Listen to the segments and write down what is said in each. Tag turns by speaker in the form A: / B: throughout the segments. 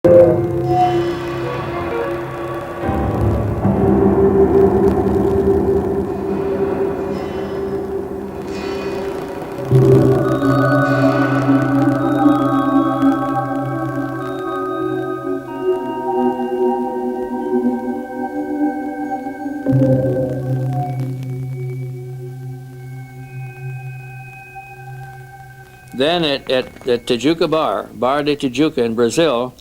A: Then at Tijuca Bar de Tijuca in Brazil,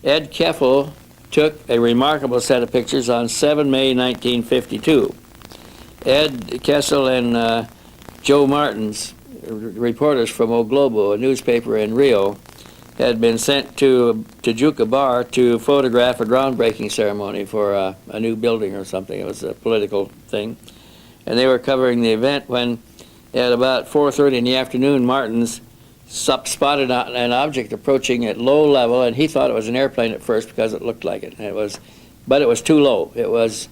A: Ed Keffel took a remarkable set of pictures on 7 May 1952. Ed Kessel and Joe Martins, reporters from O Globo, a newspaper in Rio, had been sent to Tijuca Bar to photograph a groundbreaking ceremony for a new building or something. It was a political thing. And they were covering the event when at about 4:30 in the afternoon, Martins spotted an object approaching at low level, and he thought it was an airplane at first because it looked like it. But it was too low. It was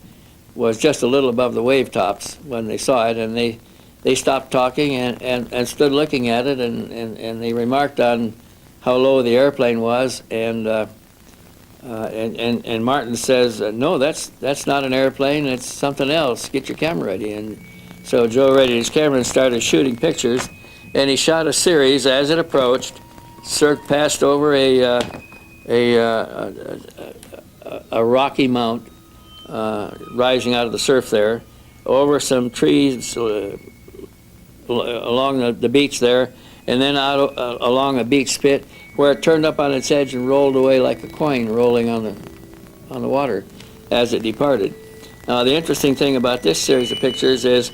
A: just a little above the wave tops when they saw it, and they stopped talking and stood looking at it, and they remarked on how low the airplane was, and Martin says, no, that's not an airplane, it's something else, get your camera ready. And so Joe readied his camera and started shooting pictures, and he shot a series as it approached, passed over a rocky mount rising out of the surf there, over some trees along the beach there, and then out along a beach spit where it turned up on its edge and rolled away like a coin rolling on the water as it departed. Now the interesting thing about this series of pictures is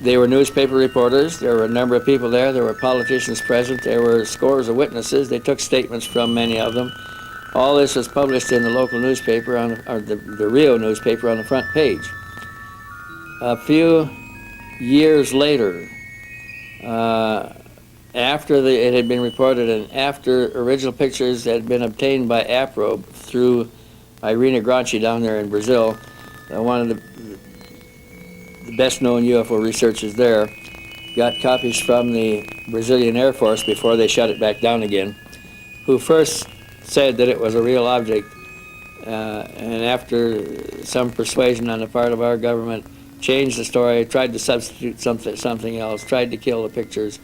A: they were newspaper reporters, there were a number of people there were politicians present, there were scores of witnesses, they took statements from many of them. All this was published in the local newspaper, or the Rio newspaper, on the front page. A few years later, after it had been reported and after original pictures had been obtained by APRO through Irina Granchi down there in Brazil, one of the best-known UFO researchers there, got copies from the Brazilian Air Force before they shut it back down again, who first said that it was a real object, and after some persuasion on the part of our government, changed the story, tried to substitute something else, tried to kill the pictures,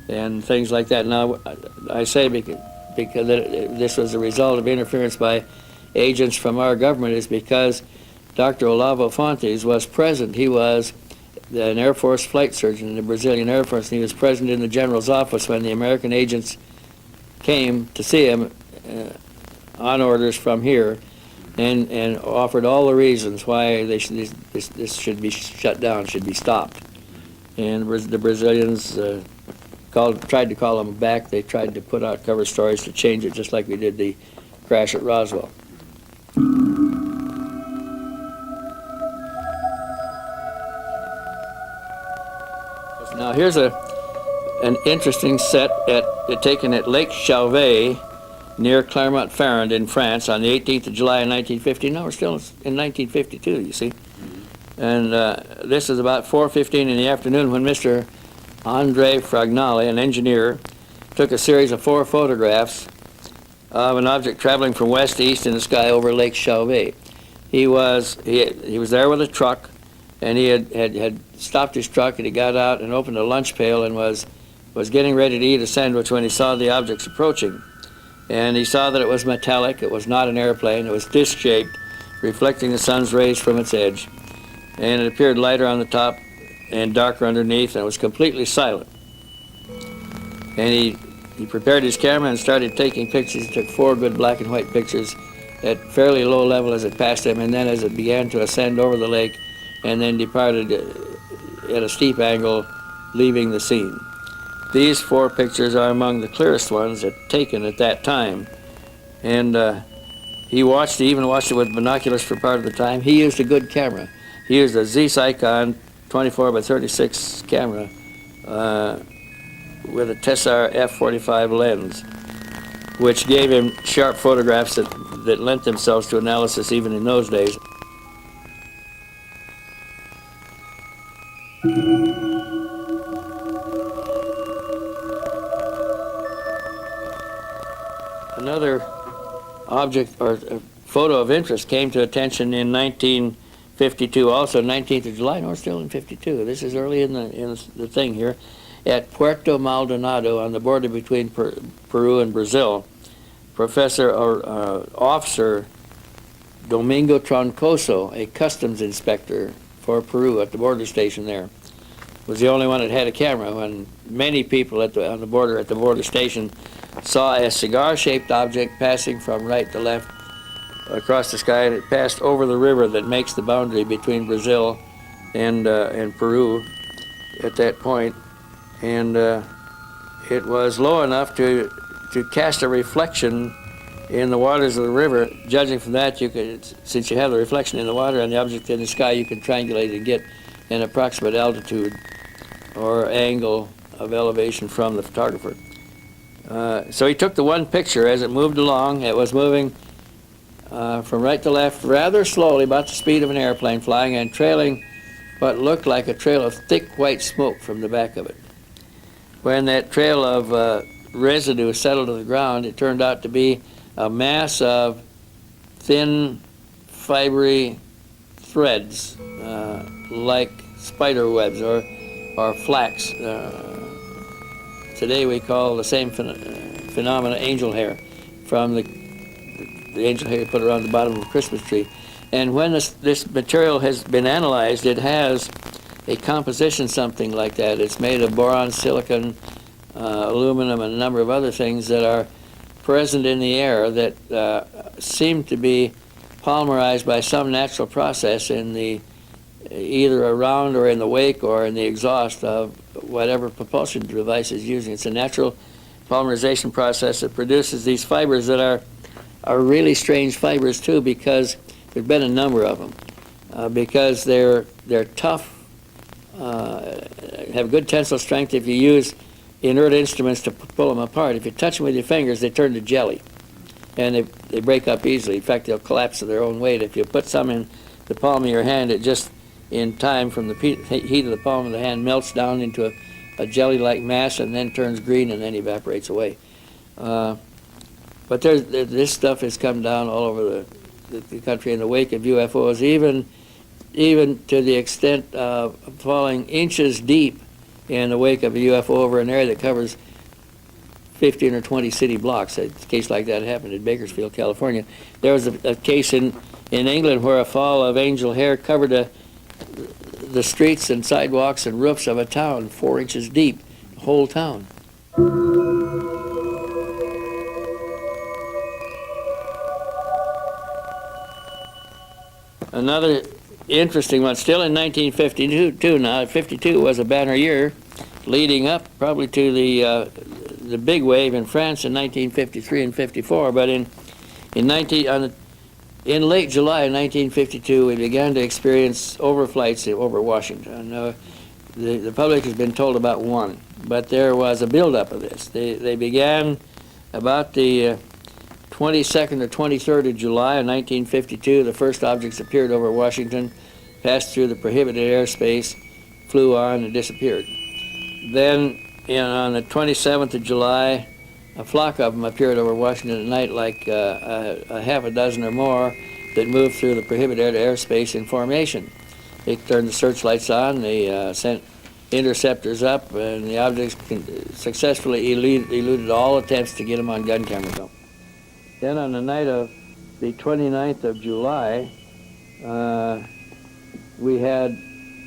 A: and things like that. Now, I say because this was a result of interference by agents from our government is because Dr. Olavo Fontes was present. He was an Air Force flight surgeon in the Brazilian Air Force, and he was present in the general's office when the American agents came to see him on orders from here, and offered all the reasons why this should be shut down, should be stopped. And the Brazilians tried to call them back. They tried to put out cover stories to change it, just like we did the crash at Roswell. Now here's an interesting set taken at Lake Chauvet near Clermont-Ferrand in France on the 18th of July in 1950. Now we're still in 1952, you see. And this is about 4:15 in the afternoon when Mr. Andre Fragnale, an engineer, took a series of 4 photographs of an object traveling from west to east in the sky over Lake Chauvet. He was there with a truck, and he had stopped his truck, and he got out and opened a lunch pail and was getting ready to eat a sandwich when he saw the objects approaching. And he saw that it was metallic, it was not an airplane, it was disc-shaped, reflecting the sun's rays from its edge. And it appeared lighter on the top and darker underneath, and it was completely silent. And he prepared his camera and started taking pictures. He took 4 good black and white pictures at fairly low level as it passed him, and then as it began to ascend over the lake, and then departed at a steep angle, leaving the scene. These 4 pictures are among the clearest ones taken at that time. And he even watched it with binoculars for part of the time. He used a good camera. He used a Z-Sycon 24 by 36 camera with a Tessar f/45 lens, which gave him sharp photographs that lent themselves to analysis even in those days. Another object or a photo of interest came to attention in 1952, also 19th of July. No, we're still in 52. This is early in the thing here, at Puerto Maldonado on the border between Peru and Brazil. Professor or Officer Domingo Troncoso, a customs inspector for Peru at the border station there, was the only one that had a camera. When many people on the border station saw a cigar-shaped object passing from right to left across the sky, and it passed over the river that makes the boundary between Brazil and Peru at that point, and it was low enough to cast a reflection in the waters of the river. Judging from that, you could, since you have the reflection in the water and the object in the sky, you can triangulate and get an approximate altitude or angle of elevation from the photographer. So he took the one picture as it moved along. It was moving from right to left rather slowly, about the speed of an airplane flying, and trailing what looked like a trail of thick white smoke from the back of it. When that trail of residue settled to the ground, it turned out to be a mass of thin, fibery threads, like spider webs or flax. Today we call the same phenomena angel hair, from the angel hair you put around the bottom of a Christmas tree. And when this material has been analyzed, it has a composition something like that. It's made of boron, silicon, aluminum, and a number of other things that are present in the air that seem to be polymerized by some natural process in the either around or in the wake or in the exhaust of whatever propulsion device is using. It's a natural polymerization process that produces these fibers that are really strange fibers too, because there's been a number of them, because they're tough, have good tensile strength. If you use inert instruments to pull them apart, if you touch them with your fingers, they turn to jelly, and they break up easily. In fact, they'll collapse of their own weight. If you put some in the palm of your hand, it just, in time, from the heat of the palm of the hand, melts down into a jelly-like mass and then turns green and then evaporates away. But this stuff has come down all over the country in the wake of UFOs, even to the extent of falling inches deep in the wake of a UFO over an area that covers 15 or 20 city blocks. A case like that happened in Bakersfield, California. There was a case in England where a fall of angel hair covered the streets and sidewalks and roofs of a town 4 inches deep, the whole town. Another interesting one, still in 1952 now. 52 was a banner year, leading up probably to the big wave in France in 1953 and 54. But in late July of 1952, we began to experience overflights over Washington. The public has been told about one, but there was a buildup of this. They began about the 22nd or 23rd of July of 1952. The first objects appeared over Washington, passed through the prohibited airspace, flew on, and disappeared. Then, on the 27th of July, a flock of them appeared over Washington at night, like a half a dozen or more, that moved through the prohibited airspace in formation. They turned the searchlights on, they sent interceptors up, and the objects successfully eluded all attempts to get them on gun camera film. Then on the night of the 29th of July, we had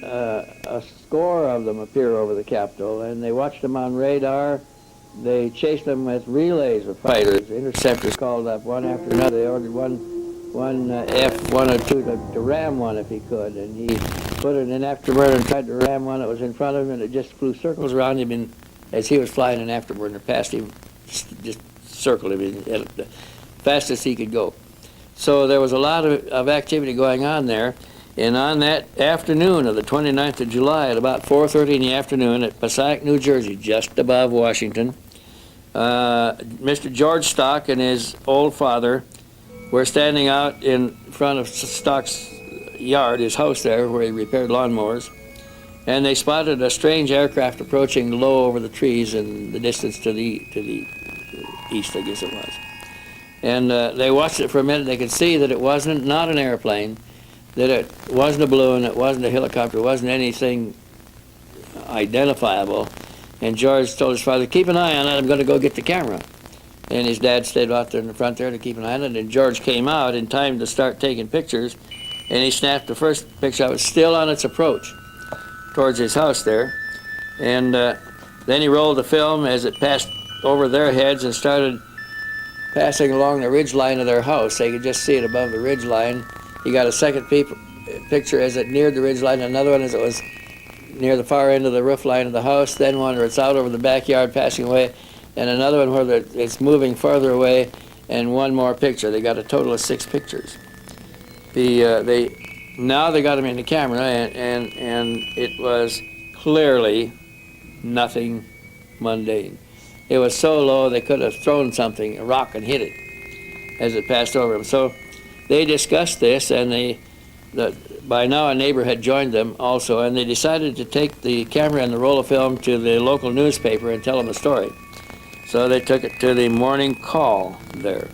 A: a score of them appear over the Capitol, and they watched them on radar. They chased them with relays of fighters. Interceptors called up one after another. They ordered one F-102 to ram one if he could, and he put it in afterburner and tried to ram one that was in front of him, and it just flew circles around him as he was flying an afterburner past him, just circled him at the fastest he could go. So there was a lot of activity going on there. And on that afternoon of the 29th of July, at about 4:30 in the afternoon at Passaic, New Jersey, just above Washington, Mr. George Stock and his old father were standing out in front of Stock's yard, his house there, where he repaired lawnmowers, and they spotted a strange aircraft approaching low over the trees in the distance to the east, I guess it was. And they watched it for a minute. They could see that it wasn't not an airplane, that it wasn't a balloon, it wasn't a helicopter, it wasn't anything identifiable. And George told his father, keep an eye on it, I'm going to go get the camera. And his dad stayed out there in the front there to keep an eye on it. And George came out in time to start taking pictures. And he snapped the first picture. I was still on its approach towards his house there. And then he rolled the film as it passed over their heads and started passing along the ridge line of their house. They could just see it above the ridge line. He got a second picture as it neared the ridge line, another one as it was near the far end of the roof line of the house, then one where it's out over the backyard passing away, and another one where it's moving farther away, and one more picture. They got a total of 6 pictures. Now they got him in the camera, and it was clearly nothing mundane. It was so low they could have thrown something, a rock, and hit it as it passed over him. So they discussed this, and by now a neighbor had joined them also, and they decided to take the camera and the roll of film to the local newspaper and tell them the story. So they took it to the Morning Call there.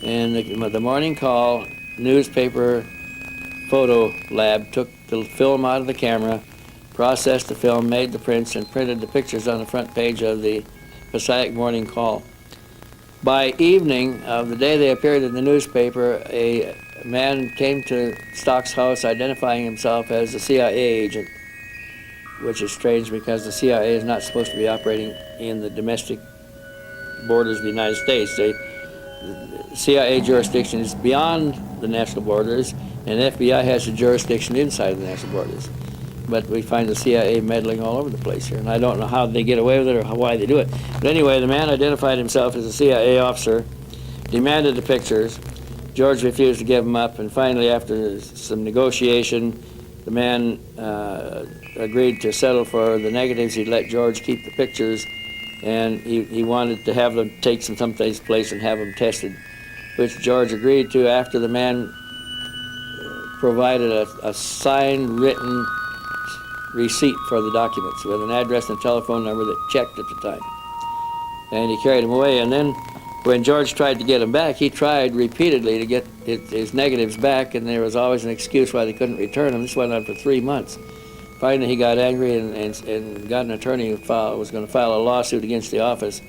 A: And the Morning Call newspaper photo lab took the film out of the camera, processed the film, made the prints, and printed the pictures on the front page of the Passaic Morning Call. By evening of the day they appeared in the newspaper, a man came to Stock's house identifying himself as a CIA agent, which is strange because the CIA is not supposed to be operating in the domestic borders of the United States. The CIA jurisdiction is beyond the national borders, and the FBI has a jurisdiction inside the national borders. But we find the CIA meddling all over the place here, and I don't know how they get away with it or why they do it. But anyway, the man identified himself as a CIA officer, demanded the pictures. George refused to give them up, and finally, after some negotiation, the man agreed to settle for the negatives. He'd let George keep the pictures, and he wanted to have them take them someplace and have them tested, which George agreed to after the man provided a signed, written receipt for the documents with an address and a telephone number that checked at the time. And he carried them away, and then when George tried to get them back, he tried repeatedly to get his negatives back, and there was always an excuse why they couldn't return them. This went on for 3 months. Finally, he got angry and got an attorney who was going to file a lawsuit against the office,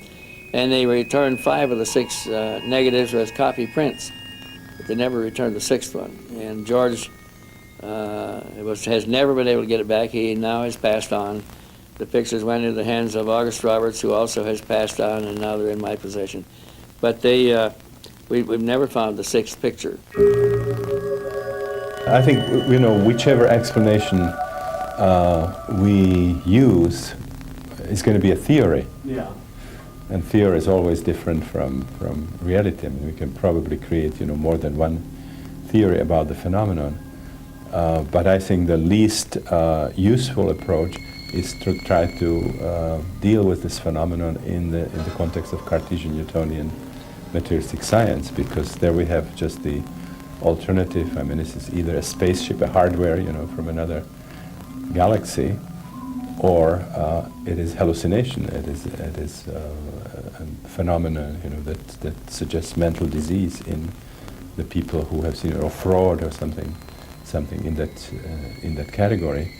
A: and they returned 5 of the 6 negatives as copy prints, but they never returned the 6th one. And George has never been able to get it back. He now has passed on. The pictures went into the hands of August Roberts, who also has passed on, and now they're in my possession. But we've never found the 6th picture.
B: I think, whichever explanation we use is going to be a theory.
C: Yeah.
B: And theory is always different from reality. I mean, we can probably create, more than one theory about the phenomenon. But I think the least useful approach is to try to deal with this phenomenon in the context of Cartesian Newtonian materialistic science, because there we have just the alternative. I mean, this is either a spaceship, a hardware, from another galaxy, or it is hallucination. It is a phenomenon, that suggests mental disease in the people who have seen it, or fraud or something in that category.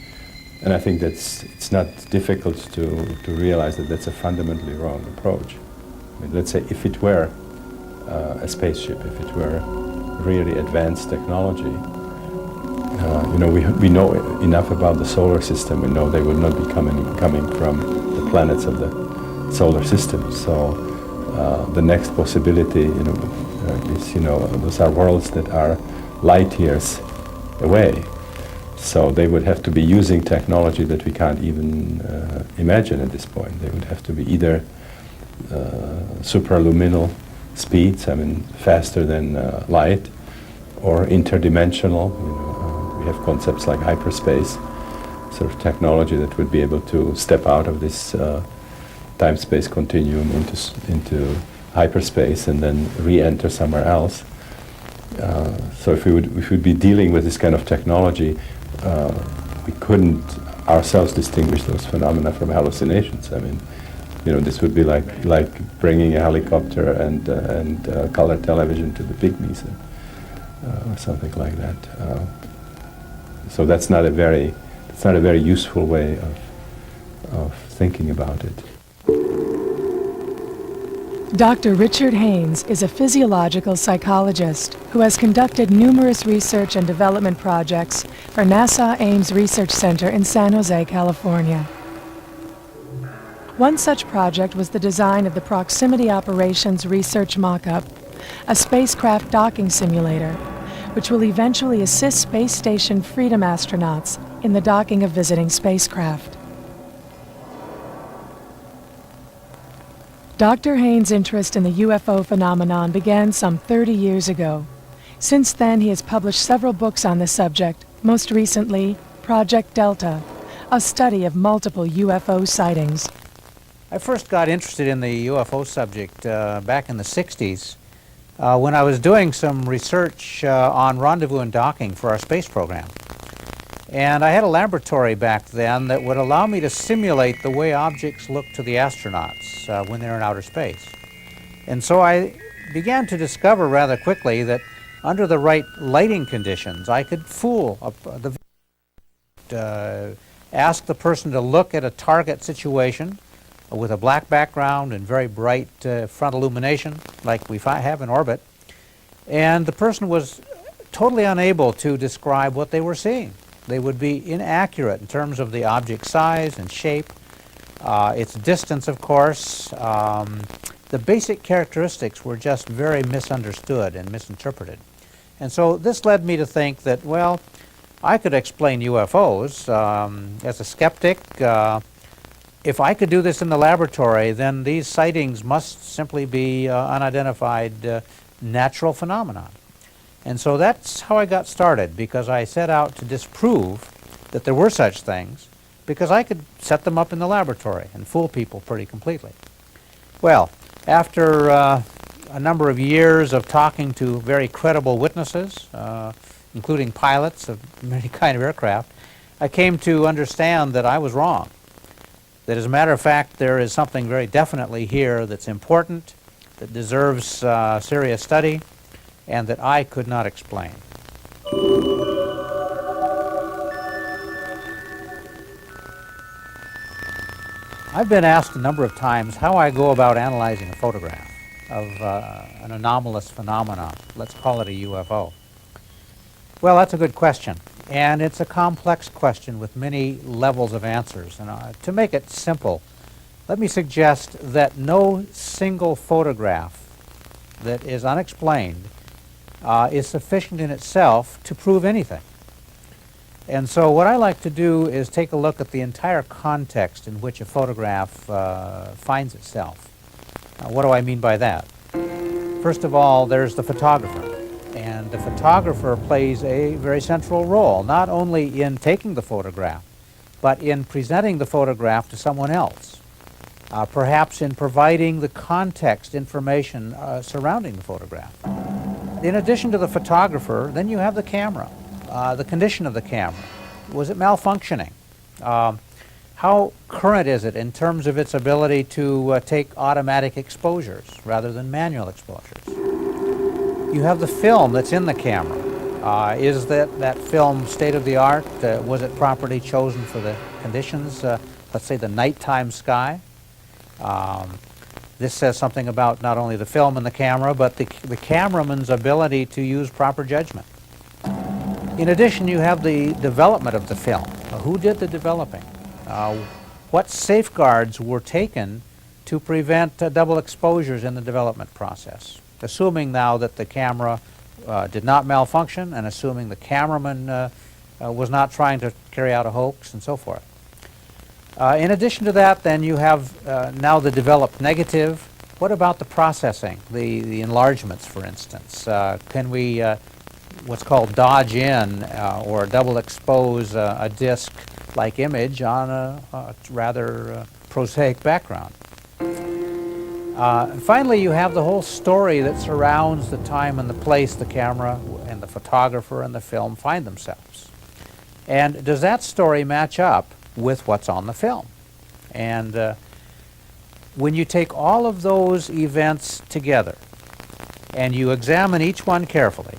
B: And I think it's not difficult to realize that that's a fundamentally wrong approach. I mean, let's say if it were a spaceship, if it were really advanced technology, we know enough about the solar system. We know they will not be coming from the planets of the solar system. So the next possibility, is those are worlds that are light years away. So they would have to be using technology that we can't even imagine at this point. They would have to be either supraluminal speeds, I mean faster than light, or interdimensional. We have concepts like hyperspace, sort of technology that would be able to step out of this time-space continuum into hyperspace and then re-enter somewhere else. So if we would be dealing with this kind of technology, we couldn't ourselves distinguish those phenomena from hallucinations. I mean, You know, this would be like bringing a helicopter and color television to the pygmies, or something like that. So that's not a very useful way of thinking about it.
C: Dr. Richard Haynes is a physiological psychologist who has conducted numerous research and development projects for NASA Ames Research Center in San Jose, California. One such project was the design of the Proximity Operations Research Mock-up, a spacecraft docking simulator, which will eventually assist Space Station Freedom astronauts in the docking of visiting spacecraft. Dr. Haynes' interest in the UFO phenomenon began some 30 years ago. Since then, he has published several books on the subject, most recently, Project Delta, a study of multiple UFO sightings.
D: I first got interested in the UFO subject back in the 60s when I was doing some research on rendezvous and docking for our space program. And I had a laboratory back then that would allow me to simulate the way objects look to the astronauts when they're in outer space. And so I began to discover rather quickly that under the right lighting conditions, I could fool ask the person to look at a target situation with a black background and very bright front illumination like we have in orbit. And the person was totally unable to describe what they were seeing. They would be inaccurate in terms of the object size and shape, its distance, of course. The basic characteristics were just very misunderstood and misinterpreted. And so this led me to think that, well, I could explain UFOs. As a skeptic, if I could do this in the laboratory, then these sightings must simply be unidentified natural phenomenon. And so that's how I got started, because I set out to disprove that there were such things, because I could set them up in the laboratory and fool people pretty completely. Well, after a number of years of talking to very credible witnesses, including pilots of many kind of aircraft, I came to understand that I was wrong. That as a matter of fact, there is something very definitely here that's important, that deserves serious study, and that I could not explain. I've been asked a number of times how I go about analyzing a photograph of an anomalous phenomenon. Let's call it a UFO. Well, that's a good question, and it's a complex question with many levels of answers. And to make it simple, let me suggest that no single photograph that is unexplained is sufficient in itself to prove anything. And so what I like to do is take a look at the entire context in which a photograph finds itself. What do I mean by that? First of all, there's the photographer. And the photographer plays a very central role, not only in taking the photograph, but in presenting the photograph to someone else. Perhaps in providing the context information surrounding the photograph. In addition to the photographer, then you have the camera, the condition of the camera. Was it malfunctioning? How current is it in terms of its ability to take automatic exposures rather than manual exposures? You have the film that's in the camera. Is that film state-of-the-art? Was it properly chosen for the conditions, let's say the nighttime sky? This says something about not only the film and the camera, but the cameraman's ability to use proper judgment. In addition, you have the development of the film. Who did the developing? What safeguards were taken to prevent double exposures in the development process? Assuming now that the camera did not malfunction, and assuming the cameraman was not trying to carry out a hoax, and so forth. In addition to that, then you have now the developed negative. What about the processing, the enlargements, for instance? Can we, what's called dodge in or double expose a disk-like image on a rather prosaic background? Finally, you have the whole story that surrounds the time and the place the camera and the photographer and the film find themselves. And does that story match up with what's on the film? And when you take all of those events together and you examine each one carefully,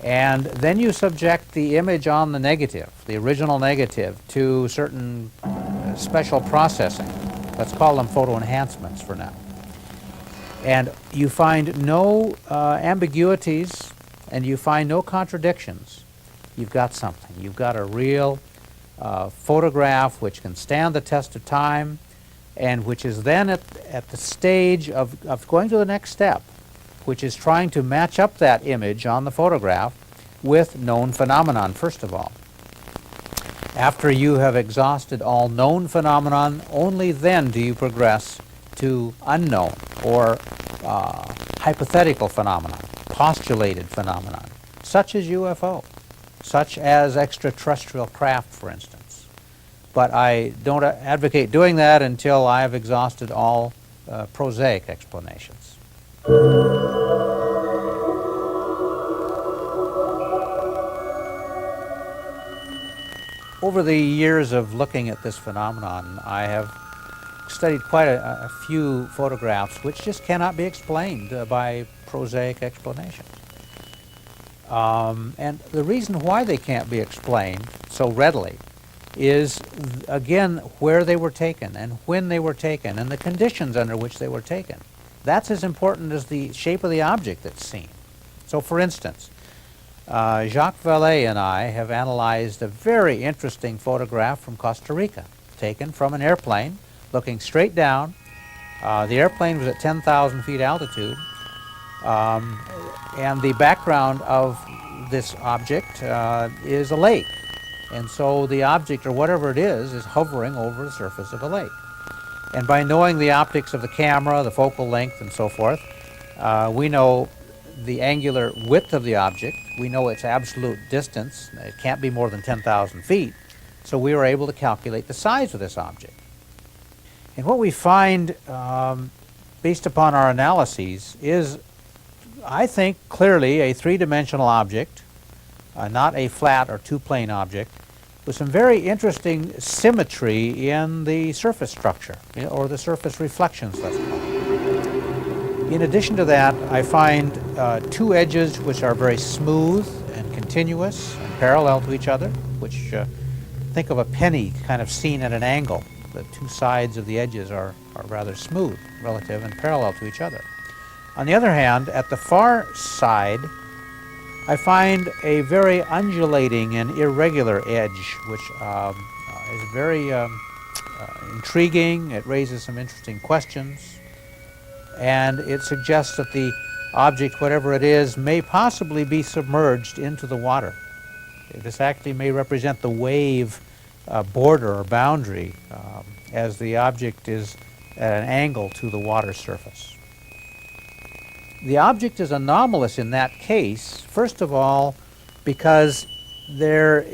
D: and then you subject the image on the negative, the original negative, to certain special processing. Let's call them photo enhancements for now. And you find no ambiguities and you find no contradictions. You've got something. You've got a real photograph which can stand the test of time and which is then at the stage of going to the next step, which is trying to match up that image on the photograph with known phenomenon, first of all. After you have exhausted all known phenomenon, only then do you progress to unknown or hypothetical phenomenon, postulated phenomenon, such as UFO, such as extraterrestrial craft, for instance. But I don't advocate doing that until I have exhausted all prosaic explanations. Over the years of looking at this phenomenon, I have studied quite a few photographs which just cannot be explained by prosaic explanations. And the reason why they can't be explained so readily is, again, where they were taken and when they were taken and the conditions under which they were taken. That's as important as the shape of the object that's seen. So, for instance, Jacques Vallée and I have analyzed a very interesting photograph from Costa Rica, taken from an airplane, looking straight down. The airplane was at 10,000 feet altitude, and the background of this object is a lake. And so the object, or whatever it is hovering over the surface of a lake. And by knowing the optics of the camera, the focal length, and so forth, we know the angular width of the object. We know its absolute distance. It can't be more than 10,000 feet. So we were able to calculate the size of this object. And what we find, based upon our analyses, is, I think, clearly a three-dimensional object, not a flat or two-plane object, with some very interesting symmetry in the surface structure, or the surface reflections, let's call it. In addition to that, I find two edges which are very smooth and continuous and parallel to each other, which think of a penny kind of seen at an angle. The two sides of the edges are rather smooth, relative, and parallel to each other. On the other hand, at the far side, I find a very undulating and irregular edge, which is very intriguing. It raises some interesting questions. And it suggests that the object, whatever it is, may possibly be submerged into the water. This actually may represent the wave border or boundary as the object is at an angle to the water surface. The object is anomalous in that case, first of all, because there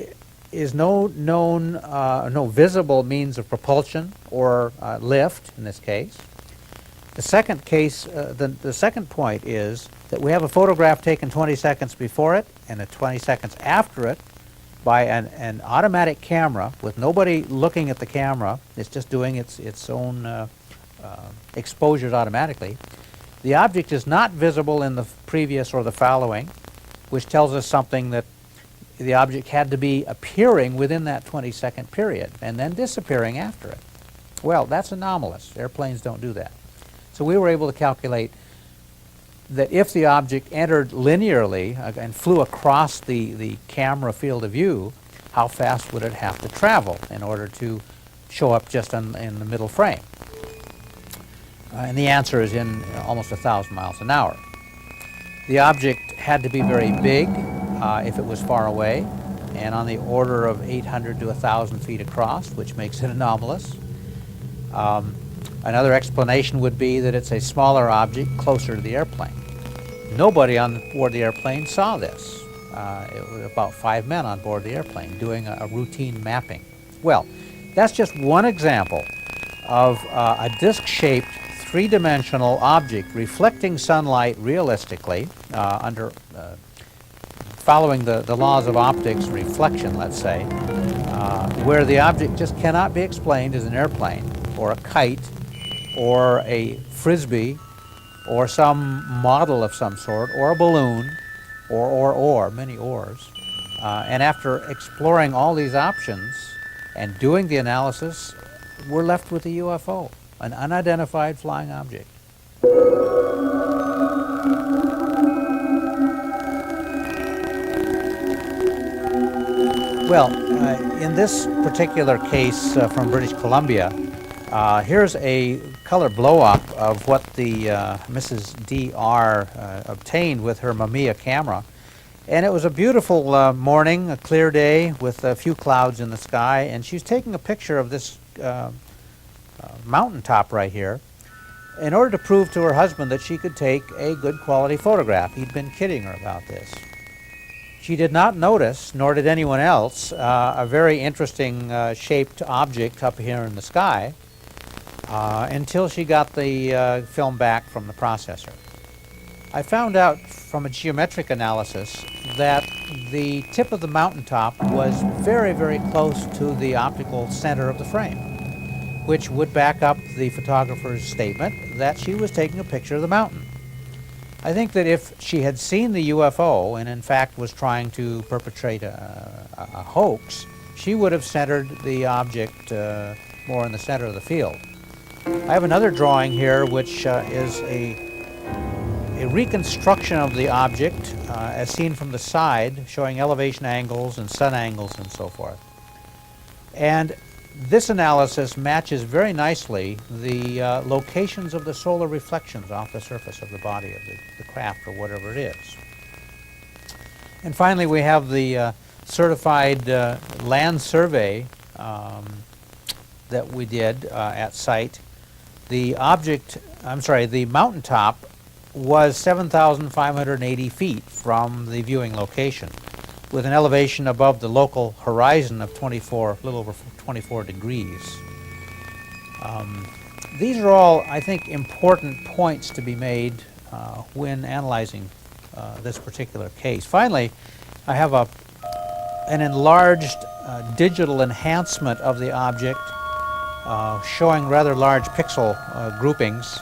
D: is no known, no visible means of propulsion or lift in this case. The second case, the second point is that we have a photograph taken 20 seconds before it and 20 seconds after it by an automatic camera with nobody looking at the camera. It's just doing its own exposures automatically. The object is not visible in the previous or the following, which tells us something that the object had to be appearing within that 20-second period and then disappearing after it. Well, that's anomalous. Airplanes don't do that. So we were able to calculate that if the object entered linearly and flew across the camera field of view, how fast would it have to travel in order to show up just in the middle frame? And the answer is in almost 1,000 miles an hour. The object had to be very big if it was far away, and on the order of 800 to 1,000 feet across, which makes it anomalous. Another explanation would be that it's a smaller object closer to the airplane. Nobody on board the airplane saw this. It was about 5 men on board the airplane doing a routine mapping. Well, that's just one example of a disc-shaped, three-dimensional object reflecting sunlight realistically under following the laws of optics, reflection, let's say, where the object just cannot be explained as an airplane or a kite or a frisbee, or some model of some sort, or a balloon, or, many ors. And after exploring all these options and doing the analysis, we're left with a UFO, an unidentified flying object. Well, in this particular case from British Columbia, here's a color blow-up of what the Mrs. D.R. obtained with her Mamiya camera. And it was a beautiful morning, a clear day with a few clouds in the sky, and she was taking a picture of this mountaintop right here in order to prove to her husband that she could take a good quality photograph. He'd been kidding her about this. She did not notice, nor did anyone else, a very interesting shaped object up here in the sky until she got the film back from the processor. I found out from a geometric analysis that the tip of the mountaintop was very, very close to the optical center of the frame, which would back up the photographer's statement that she was taking a picture of the mountain. I think that if she had seen the UFO and in fact was trying to perpetrate a hoax, she would have centered the object more in the center of the field. I have another drawing here which is a reconstruction of the object as seen from the side, showing elevation angles and sun angles and so forth. And this analysis matches very nicely the locations of the solar reflections off the surface of the body of the craft or whatever it is. And finally, we have the certified land survey that we did at site. The mountaintop was 7,580 feet from the viewing location, with an elevation above the local horizon of a little over 24 degrees. These are all, I think, important points to be made when analyzing this particular case. Finally, I have an enlarged digital enhancement of the object showing rather large pixel groupings,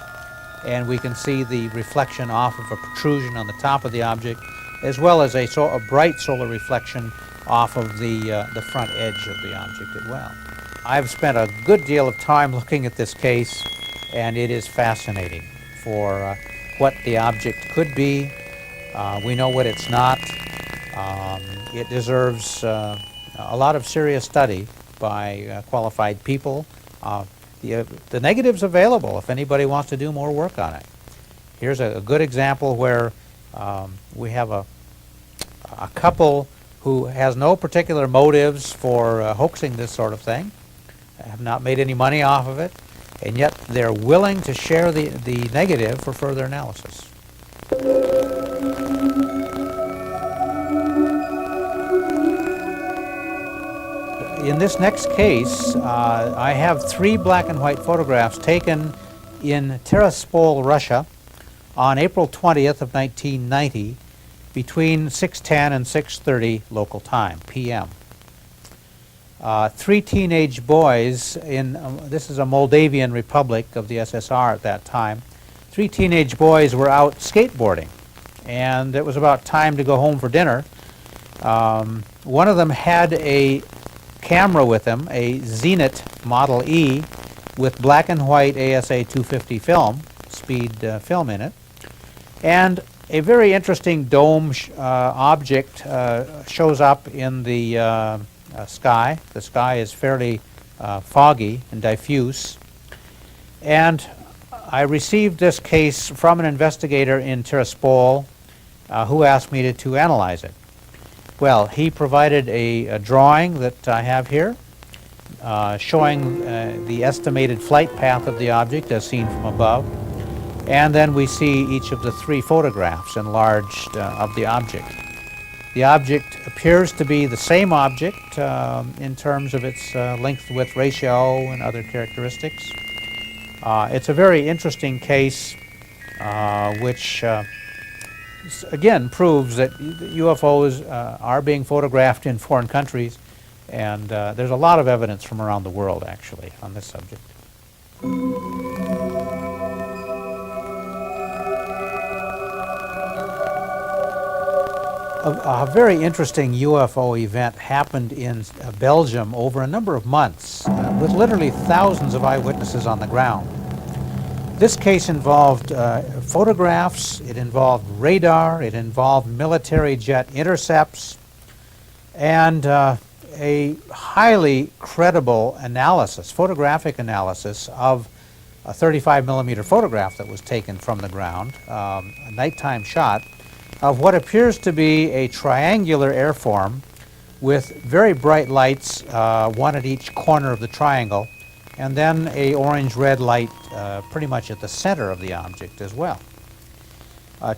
D: and we can see the reflection off of a protrusion on the top of the object, as well as a bright solar reflection off of the front edge of the object as well. I've spent a good deal of time looking at this case, and it is fascinating for what the object could be. We know what it's not. It deserves a lot of serious study by qualified people. The negative's available if anybody wants to do more work on it. Here's a good example where we have a couple who has no particular motives for hoaxing this sort of thing, have not made any money off of it, and yet they're willing to share the negative for further analysis. In this next case, I have 3 black and white photographs taken in Tiraspol, Russia, on April 20th of 1990, between 6:10 and 6:30 local time, p.m. 3 teenage boys this is a Moldavian republic of the SSR at that time. 3 teenage boys were out skateboarding, and it was about time to go home for dinner. One of them had a camera with him, a Zenit Model E with black and white ASA 250 film, speed film in it, and a very interesting dome object shows up in the sky. The sky is fairly foggy and diffuse, and I received this case from an investigator in Tiraspol who asked me to analyze it. Well, he provided a drawing that I have here showing the estimated flight path of the object as seen from above, and then we see each of the 3 photographs enlarged of the object. The object appears to be the same object in terms of its length-width ratio and other characteristics. It's a very interesting case which again proves that UFOs are being photographed in foreign countries, and there's a lot of evidence from around the world actually on this subject. A very interesting UFO event happened in Belgium over a number of months with literally thousands of eyewitnesses on the ground. This case involved photographs, it involved radar, it involved military jet intercepts, and a highly credible analysis, photographic analysis of a 35 millimeter photograph that was taken from the ground, a nighttime shot, of what appears to be a triangular airform with very bright lights, one at each corner of the triangle, and then a orange-red light pretty much at the center of the object as well.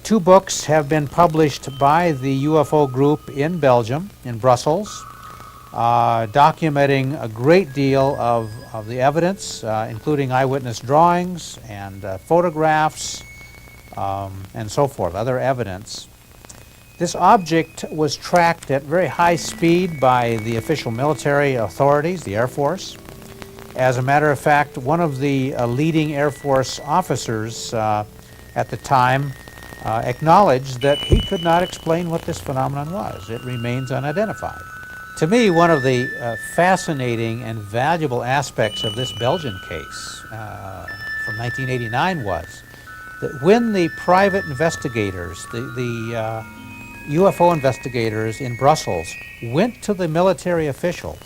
D: 2 books have been published by the UFO group in Belgium, in Brussels, documenting a great deal of the evidence, including eyewitness drawings and photographs and so forth, other evidence. This object was tracked at very high speed by the official military authorities, the Air Force. As a matter of fact, one of the leading Air Force officers at the time acknowledged that he could not explain what this phenomenon was. It remains unidentified. To me, one of the fascinating and valuable aspects of this Belgian case from 1989 was that when the private investigators, the UFO investigators in Brussels, went to the military officials,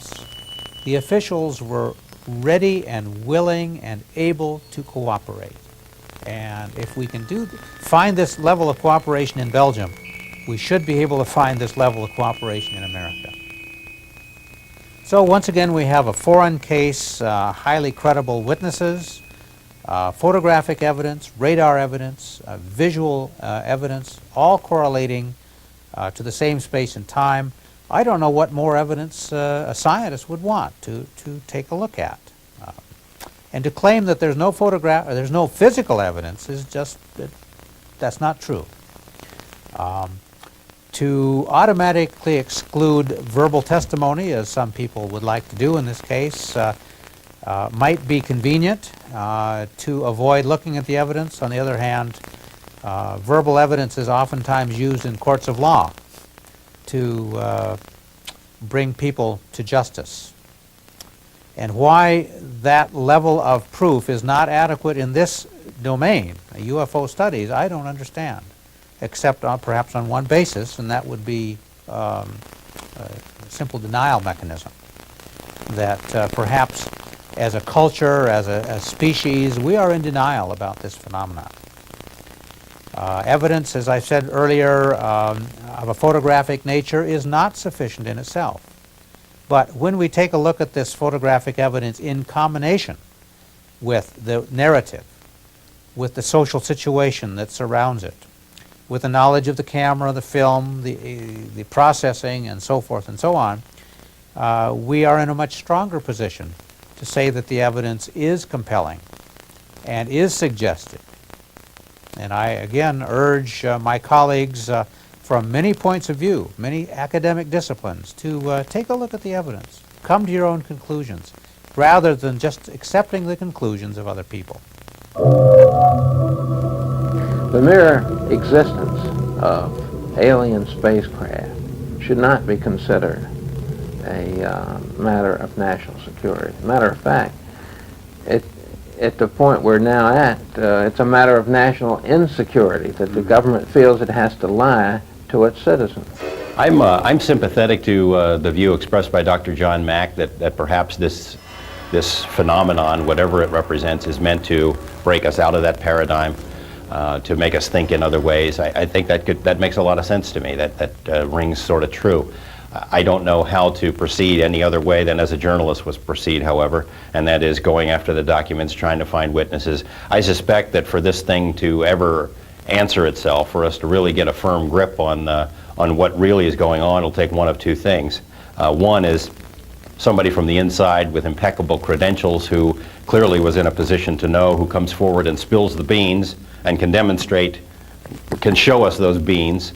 D: the officials were ready and willing and able to cooperate. And if we can find this level of cooperation in Belgium, we should be able to find this level of cooperation in America. So once again, we have a foreign case, highly credible witnesses, photographic evidence, radar evidence, visual evidence, all correlating to the same space and time. I don't know what more evidence a scientist would want to take a look at. And to claim that there's no photograph, or there's no physical evidence is just, that's not true. To automatically exclude verbal testimony, as some people would like to do in this case, might be convenient to avoid looking at the evidence. On the other hand, verbal evidence is oftentimes used in courts of law to bring people to justice. And why that level of proof is not adequate in this domain, UFO studies, I don't understand, except perhaps on one basis, and that would be a simple denial mechanism. That perhaps as a culture, as a species, we are in denial about this phenomenon. Evidence, as I said earlier, of a photographic nature is not sufficient in itself. But when we take a look at this photographic evidence in combination with the narrative, with the social situation that surrounds it, with the knowledge of the camera, the film, the processing, and so forth and so on, we are in a much stronger position to say that the evidence is compelling and is suggestive. And I again urge my colleagues from many points of view, many academic disciplines, to take a look at the evidence, come to your own conclusions, rather than just accepting the conclusions of other people.
E: The mere existence of alien spacecraft should not be considered a matter of national security. Matter of fact, at the point we're now at, it's a matter of national insecurity that the government feels it has to lie to its citizens.
F: I'm sympathetic to the view expressed by Dr. John Mack that perhaps this phenomenon, whatever it represents, is meant to break us out of that paradigm, to make us think in other ways. I think that makes a lot of sense to me. That rings sort of true. I don't know how to proceed any other way than as a journalist would proceed, however, and that is going after the documents, trying to find witnesses. I suspect that for this thing to ever answer itself, for us to really get a firm grip on what really is going on, it'll take one of two things. One is somebody from the inside with impeccable credentials who clearly was in a position to know, who comes forward and spills the beans and can demonstrate, can show us those beans.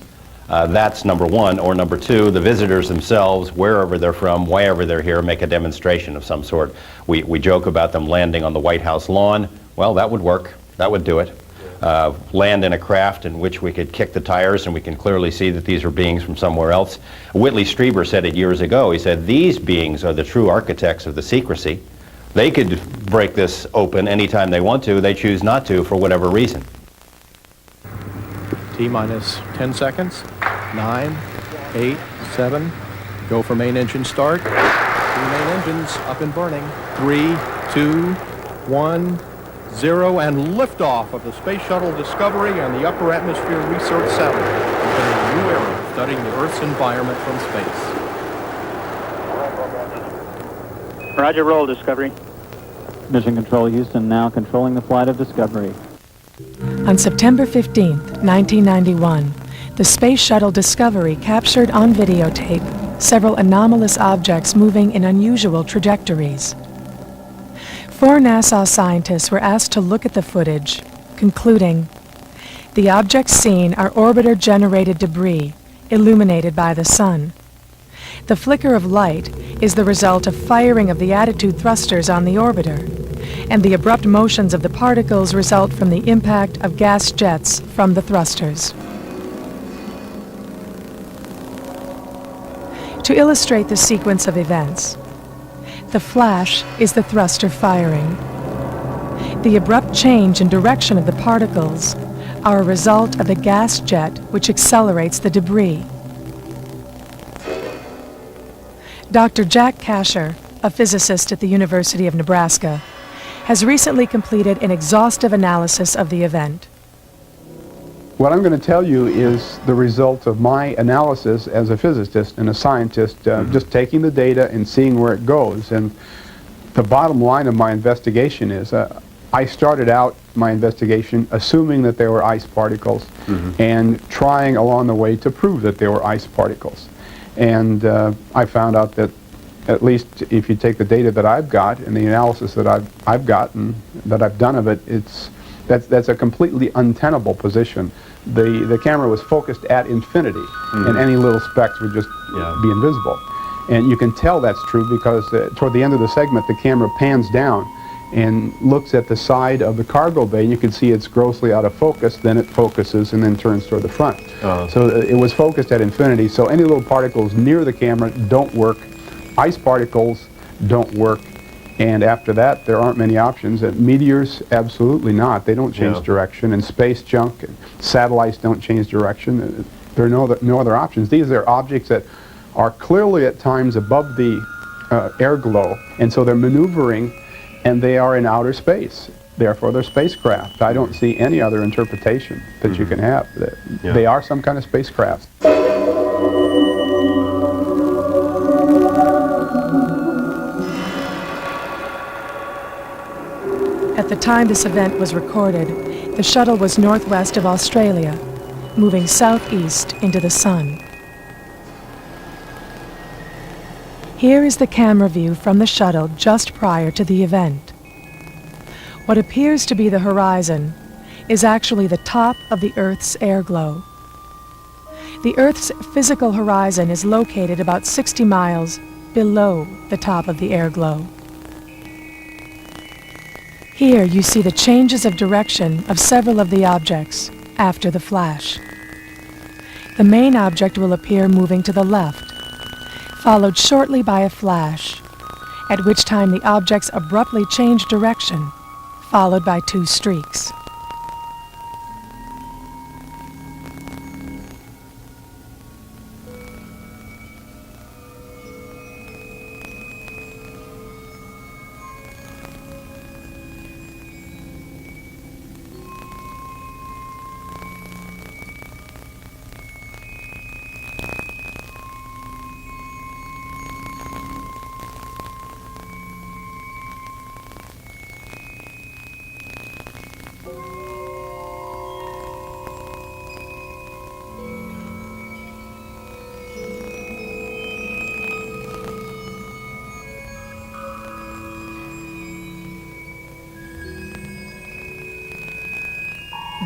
F: That's number one. Or number two, the visitors themselves, wherever they're from, wherever they're here, make a demonstration of some sort. We joke about them landing on the White House lawn. Well, that would work. That would do it. land in a craft in which we could kick the tires and we can clearly see that these are beings from somewhere else. Whitley Strieber said it years ago. He said, these beings are the true architects of the secrecy. They could break this open anytime they want to. They choose not to for whatever reason.
G: T-minus 10 seconds. 9, 8, 7. Go for main engine start. 2 main engines up and burning. 3, 2, 1, 0, and liftoff of the Space Shuttle Discovery and the Upper Atmosphere Research Satellite, opening a new era studying the Earth's environment from space.
H: Roger, roll, Discovery. Mission Control Houston now controlling the flight of Discovery.
C: On September 15, 1991, the Space Shuttle Discovery captured on videotape several anomalous objects moving in unusual trajectories. 4 NASA scientists were asked to look at the footage, concluding, "The objects seen are orbiter-generated debris illuminated by the sun. The flicker of light is the result of firing of the attitude thrusters on the orbiter, and the abrupt motions of the particles result from the impact of gas jets from the thrusters." To illustrate the sequence of events, the flash is the thruster firing. The abrupt change in direction of the particles are a result of the gas jet which accelerates the debris. Dr. Jack Kasher, a physicist at the University of Nebraska, has recently completed an exhaustive analysis of the event.
I: What I'm going to tell you is the result of my analysis as a physicist and a scientist, just taking the data and seeing where it goes. And the bottom line of my investigation is I started out my investigation assuming that there were ice particles and trying along the way to prove that there were ice particles. And I found out that at least if you take the data that I've got and the analysis that I've gotten, that I've done of it, that's a completely untenable position. The camera was focused at infinity, and any little specks would just be invisible. And you can tell that's true because toward the end of the segment, the camera pans down and looks at the side of the cargo bay, and you can see it's grossly out of focus. Then it focuses and then turns toward the front. So it was focused at infinity, so any little particles near the camera don't work. Ice particles don't work. And after that, there aren't many options. Meteors, absolutely not. They don't change direction. And space junk, and satellites don't change direction. There are no other options. These are objects that are clearly at times above the air glow, and so they're maneuvering, and they are in outer space. Therefore, they're spacecraft. I don't see any other interpretation that you can have. They are some kind of spacecraft.
C: At the time this event was recorded, the shuttle was northwest of Australia, moving southeast into the sun. Here is the camera view from the shuttle just prior to the event. What appears to be the horizon is actually the top of the Earth's airglow. The Earth's physical horizon is located about 60 miles below the top of the airglow. Here you see the changes of direction of several of the objects after the flash. The main object will appear moving to the left, followed shortly by a flash, at which time the objects abruptly change direction, followed by 2 streaks.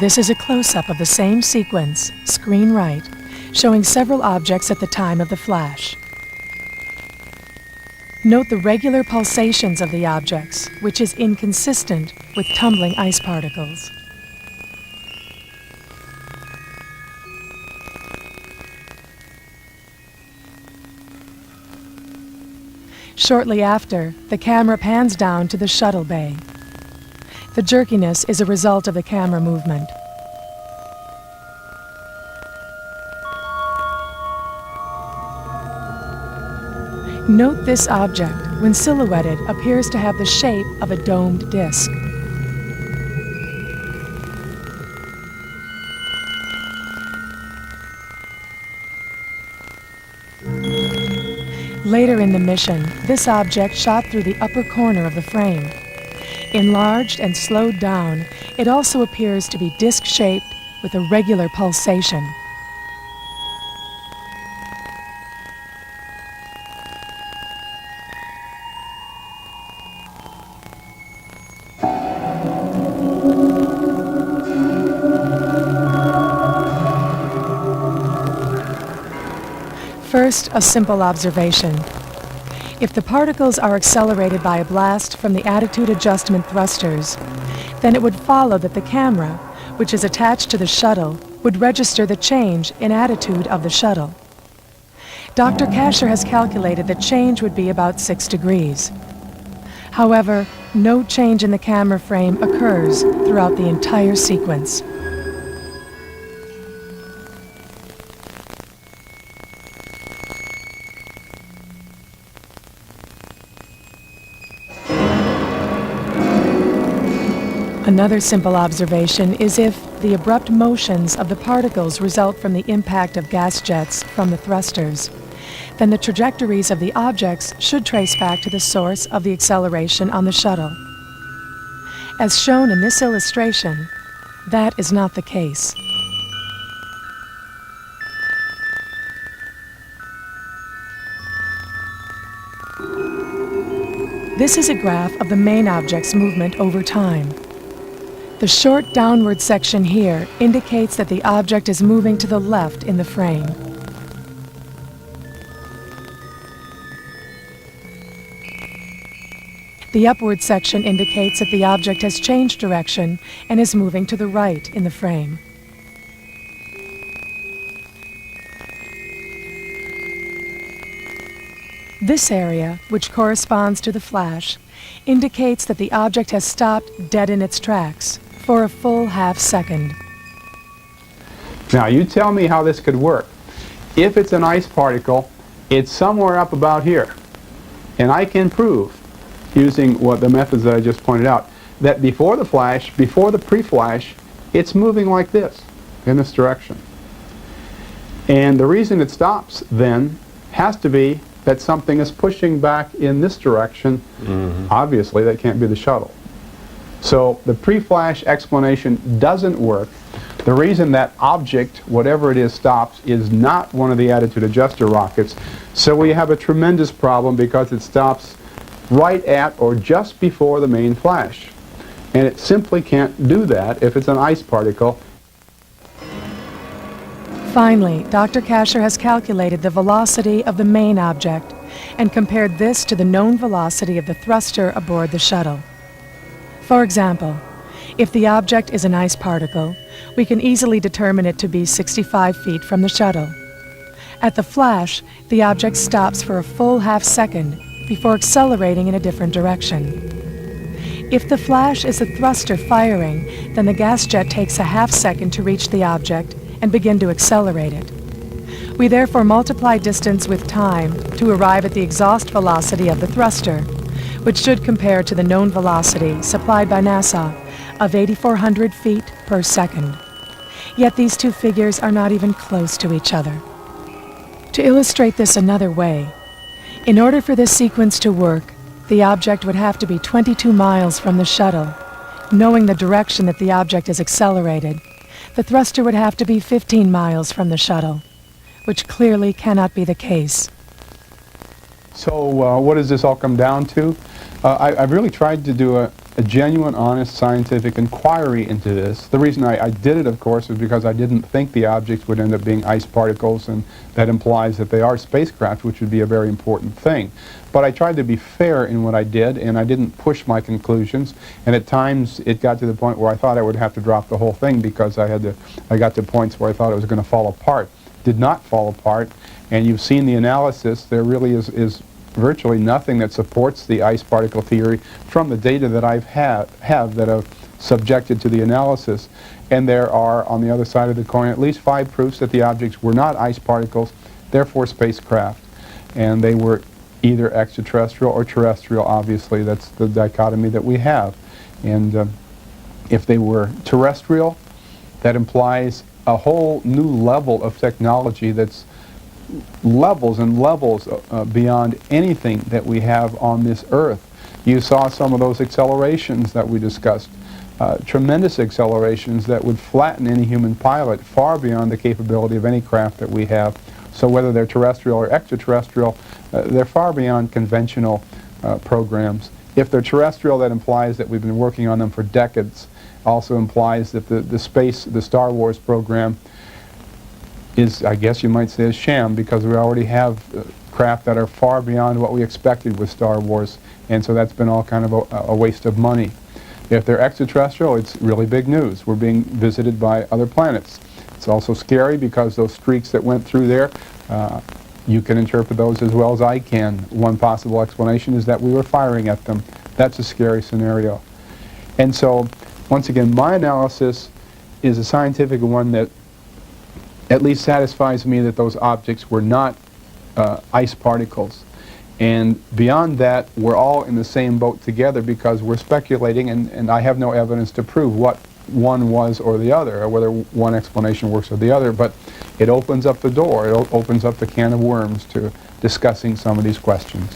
C: This is a close-up of the same sequence, screen right, showing several objects at the time of the flash. Note the regular pulsations of the objects, which is inconsistent with tumbling ice particles. Shortly after, the camera pans down to the shuttle bay. The jerkiness is a result of the camera movement. Note this object, when silhouetted, appears to have the shape of a domed disc. Later in the mission, this object shot through the upper corner of the frame. Enlarged and slowed down, it also appears to be disc-shaped with a regular pulsation. First, a simple observation. If the particles are accelerated by a blast from the attitude adjustment thrusters, then it would follow that the camera, which is attached to the shuttle, would register the change in attitude of the shuttle. Dr. Kasher has calculated that change would be about 6 degrees. However, no change in the camera frame occurs throughout the entire sequence. Another simple observation is if the abrupt motions of the particles result from the impact of gas jets from the thrusters, then the trajectories of the objects should trace back to the source of the acceleration on the shuttle. As shown in this illustration, that is not the case. This is a graph of the main object's movement over time. The short downward section here indicates that the object is moving to the left in the frame. The upward section indicates that the object has changed direction and is moving to the right in the frame. This area, which corresponds to the flash, indicates that the object has stopped dead in its tracks for a full half second.
I: Now you tell me how this could work. If it's an ice particle, it's somewhere up about here. And I can prove, using the methods that I just pointed out, that before the flash, before the pre-flash, it's moving like this, in this direction. And the reason it stops then has to be that something is pushing back in this direction. Obviously, that can't be the shuttle. So the pre-flash explanation doesn't work. The reason that object, whatever it is, stops is not one of the attitude adjuster rockets. So we have a tremendous problem because it stops right at or just before the main flash. And it simply can't do that if it's an ice particle.
C: Finally, Dr. Kasher has calculated the velocity of the main object and compared this to the known velocity of the thruster aboard the shuttle. For example, if the object is an ice particle, we can easily determine it to be 65 feet from the shuttle. At the flash, the object stops for a full half second before accelerating in a different direction. If the flash is the thruster firing, then the gas jet takes a half second to reach the object and begin to accelerate it. We therefore multiply distance with time to arrive at the exhaust velocity of the thruster, which should compare to the known velocity supplied by NASA of 8,400 feet per second. Yet these two figures are not even close to each other. To illustrate this another way, in order for this sequence to work, the object would have to be 22 miles from the shuttle. Knowing the direction that the object is accelerated, the thruster would have to be 15 miles from the shuttle, which clearly cannot be the case.
I: So what does this all come down to? I've really tried to do a genuine, honest scientific inquiry into this. The reason I did it, of course, is because I didn't think the objects would end up being ice particles, and that implies that they are spacecraft, which would be a very important thing. But I tried to be fair in what I did, and I didn't push my conclusions, and at times it got to the point where I thought I would have to drop the whole thing because I got to points where I thought it was going to fall apart. Did not fall apart, and you've seen the analysis. There really is virtually nothing that supports the ice particle theory from the data that I have that have subjected to the analysis. And there are, on the other side of the coin, at least 5 proofs that the objects were not ice particles, therefore spacecraft. And they were either extraterrestrial or terrestrial, obviously. That's the dichotomy that we have. And if they were terrestrial, that implies a whole new level of technology that's levels and levels beyond anything that we have on this Earth. You saw some of those accelerations that we discussed. Tremendous accelerations that would flatten any human pilot far beyond the capability of any craft that we have. So whether they're terrestrial or extraterrestrial, they're far beyond conventional programs. If they're terrestrial, that implies that we've been working on them for decades. Also implies that the Star Wars program is, I guess you might say, a sham, because we already have craft that are far beyond what we expected with Star Wars, and so that's been all kind of a waste of money. If they're extraterrestrial, it's really big news. We're being visited by other planets. It's also scary because those streaks that went through there, you can interpret those as well as I can. One possible explanation is that we were firing at them. That's a scary scenario. And so, once again, my analysis is a scientific one that at least satisfies me that those objects were not ice particles. And beyond that, we're all in the same boat together because we're speculating, and I have no evidence to prove what one was or the other, or whether one explanation works or the other, but it opens up the door, it opens up the can of worms to discussing some of these questions.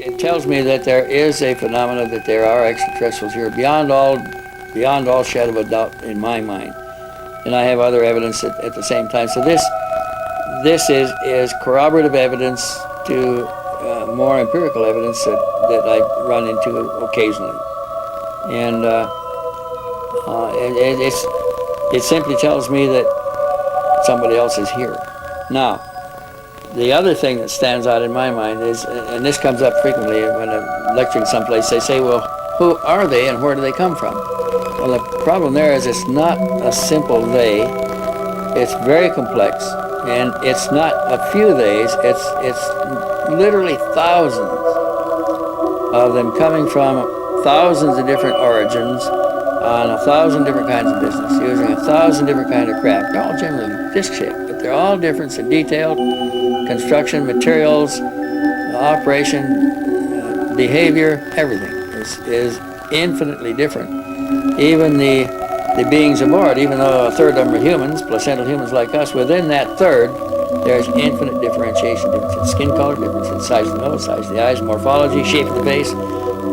A: It tells me that there is a phenomenon, that there are extraterrestrials here, beyond all shadow of a doubt in my mind. And I have other evidence at the same time. So this is corroborative evidence to more empirical evidence that I run into occasionally. And it simply tells me that somebody else is here. Now, the other thing that stands out in my mind is, and this comes up frequently when I'm lecturing someplace, they say, well, who are they and where do they come from? Well, the problem there is it's not a simple they, it's very complex, and it's not a few theys, it's literally thousands of them coming from thousands of different origins on 1,000 different kinds of business, using 1,000 different kinds of craft. They're all generally disc shaped, but they're all different in detail, construction, materials, operation, behavior, everything is infinitely different. Even the beings aboard, even though a third of them are humans, placental humans like us, within that third, there's infinite differentiation, difference in skin color, difference in size of the nose, size of the eyes, morphology, shape of the face,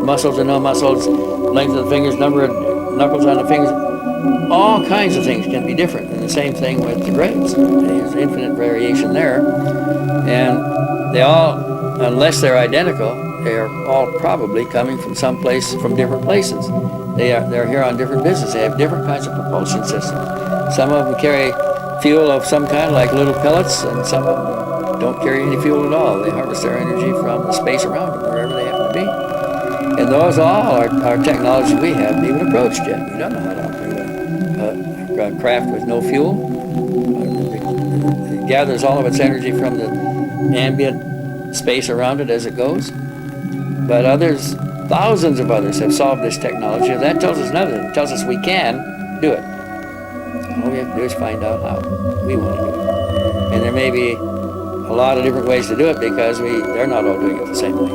A: muscles or no muscles, length of the fingers, number of knuckles on the fingers. All kinds of things can be different, and the same thing with the grades. There's infinite variation there, and they all, unless they're identical, they are all probably coming from someplace, from different places. They're here on different business. They have different kinds of propulsion systems. Some of them carry fuel of some kind, like little pellets, and some of them don't carry any fuel at all. They harvest their energy from the space around them, wherever they happen to be. And those all are technology we haven't even approached yet. We don't know how to operate a craft with no fuel. It gathers all of its energy from the ambient space around it as it goes. But others, thousands of others, have solved this technology. And that tells us nothing. It tells us we can do it. All we have to do is find out how we want to do it. And there may be a lot of different ways to do it because they're not all doing it the same way.